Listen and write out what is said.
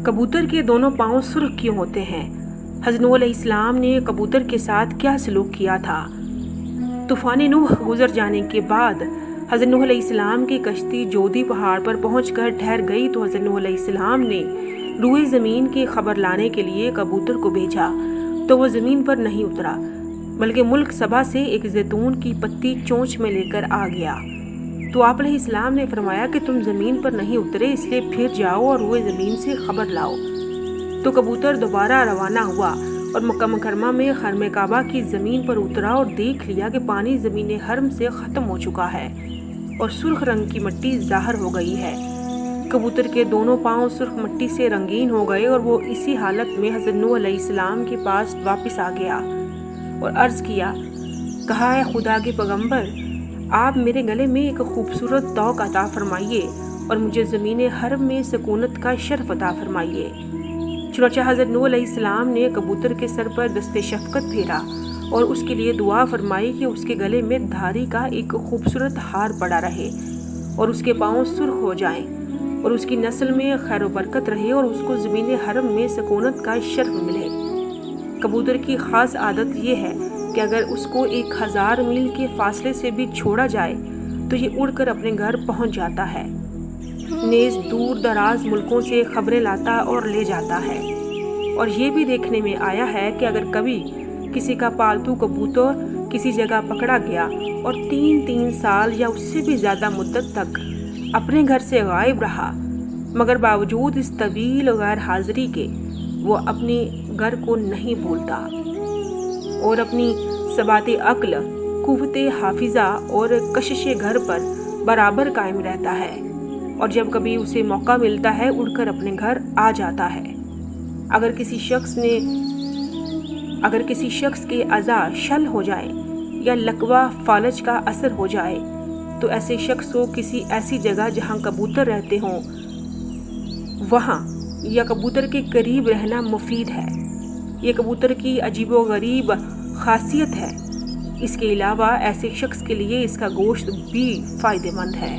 کبوتر کے دونوں پاؤں سرخ کیوں ہوتے ہیں؟ حضرت نوح علیہ السلام نے کبوتر کے ساتھ کیا سلوک کیا تھا؟ طوفان نوح گزر جانے کے بعد حضرت نوح علیہ السلام کی کشتی جودی پہاڑ پر پہنچ کر ٹھہر گئی تو حضرت نوح علیہ السلام نے روئے زمین کی خبر لانے کے لیے کبوتر کو بھیجا تو وہ زمین پر نہیں اترا بلکہ ملک سبا سے ایک زیتون کی پتی چونچ میں لے کر آ گیا۔ تو آپ علیہ السلام نے فرمایا کہ تم زمین پر نہیں اترے، اس لیے پھر جاؤ اور روئے زمین سے خبر لاؤ۔ تو کبوتر دوبارہ روانہ ہوا اور مکہ مکرمہ میں خرم کعبہ کی زمین پر اترا اور دیکھ لیا کہ پانی زمین حرم سے ختم ہو چکا ہے اور سرخ رنگ کی مٹی ظاہر ہو گئی ہے۔ کبوتر کے دونوں پاؤں سرخ مٹی سے رنگین ہو گئے اور وہ اسی حالت میں حضرت نوح علیہ السلام کے پاس واپس آ گیا اور عرض کیا، کہا، اے خدا کے پیغمبر، آپ میرے گلے میں ایک خوبصورت طوق عطا فرمائیے اور مجھے زمین حرم میں سکونت کا شرف عطا فرمائیے۔ چنانچہ حضرت نوح علیہ السلام نے کبوتر کے سر پر دست شفقت پھیرا اور اس کے لیے دعا فرمائی کہ اس کے گلے میں دھاری کا ایک خوبصورت ہار پڑا رہے اور اس کے پاؤں سرخ ہو جائیں اور اس کی نسل میں خیر و برکت رہے اور اس کو زمین حرم میں سکونت کا شرف ملے۔ کبوتر کی خاص عادت یہ ہے کہ اگر اس کو 1000 میل کے فاصلے سے بھی چھوڑا جائے تو یہ اڑ کر اپنے گھر پہنچ جاتا ہے، نیز دور دراز ملکوں سے خبریں لاتا اور لے جاتا ہے۔ اور یہ بھی دیکھنے میں آیا ہے کہ اگر کبھی کسی کا پالتو کبوتر کسی جگہ پکڑا گیا اور 3 سال یا اس سے بھی زیادہ مدت تک اپنے گھر سے غائب رہا مگر باوجود اس طویل غیر حاضری کے وہ اپنے گھر کو نہیں بھولتا اور اپنی ثبات عقل، قوت حافظہ اور کشش گھر پر برابر قائم رہتا ہے، اور جب کبھی اسے موقع ملتا ہے اڑ کر اپنے گھر آ جاتا ہے۔ اگر کسی شخص کے اعضاء شل ہو جائیں یا لقوہ فالج کا اثر ہو جائے تو ایسے شخص کو کسی ایسی جگہ جہاں کبوتر رہتے ہوں وہاں یا کبوتر کے قریب رہنا مفید ہے۔ یہ کبوتر کی عجیب و غریب خاصیت ہے۔ اس کے علاوہ ایسے شخص کے لیے اس کا گوشت بھی فائدہ مند ہے۔